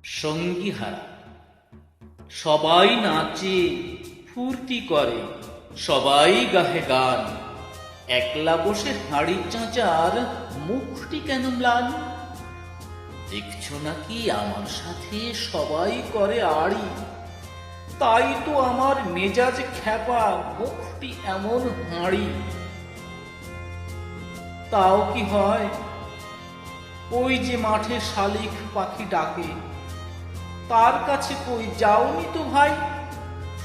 সঙ্গী হারা। সবাই নাচে, ফুর্তি করে, সবাই গাহে গান। একলা বসে হাঁড়ি চাঁচার মুখটি কেন ম্লান? দেখছো নাকি আমার সাথে সবাই করে আড়ি, তাই তো আমার মেজাজ খ্যাপা, মুখটি এমন হাঁড়ি। তাও কি হয়, ওই যে মাঠে শালিক পাখি ডাকে, তার কাছে কই যাওনি তো ভাই,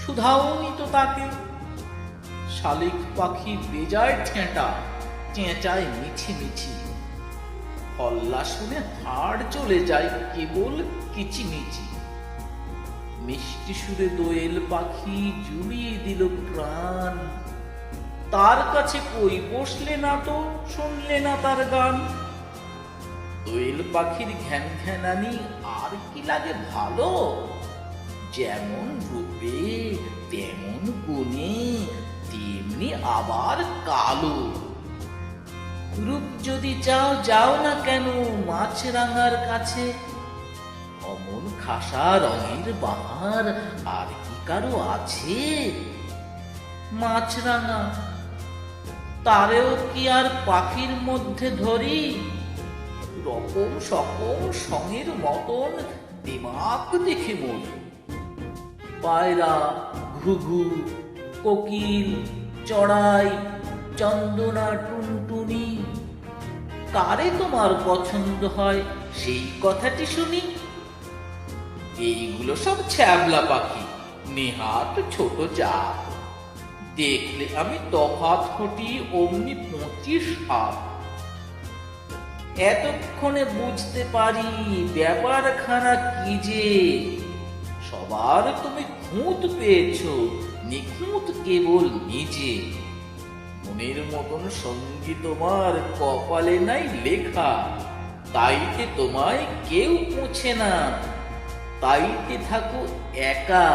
শুধাওনি তো তাকে। শালিক পাখি বেজায় ঠেঁটা, চেঁচায় মিছি মিছি, হল্লা শুনে হাড় চলে যায় কেবল কিচিমিচি। মিষ্টি সুরে দোয়েল পাখি জুড়িয়ে দিল প্রাণ, তার কাছে কই বসলে না তো, শুনলে না তার গান। দোয়েল পাখির ঘ্যান ঘ্যানানি আর কি লাগে ভালো, যেমন রূপে তেমন গুণে তেমনি আবার কালো। রূপ যদি চাও যাও না কেন মাছরাঙার কাছে, অমন খাসা রঙের বাহার আর কি কারো আছে? মাছরাঙা তারেও কি আর পাখির মধ্যে ধরি, রকম সকম সঙের মতন দিমাগ দেখে মরি। পায়রা, ঘুঘু, কোকিল, চড়াই, চন্দনা, টুনটুনি, কারে তোমার পছন্দ হয় সেই কথাটি শুনি। এইগুলো সব ছ্যাবলা পাখি, নেহাত ছোট জাত। দেখলে আমি তফাৎ ঘটি অমনি 25 হাত। এতক্ষণে বুঝতে পারি ব্যাপারখানা কি যে, সবার তুমি খুঁত পেয়েছ, নিখুঁত কেবল নিজে। মনের মতন সঙ্গী তোমার কপালে নাই লেখা, তাইতে তোমায় কেউ পুছে না, তাইতে থাকো একা।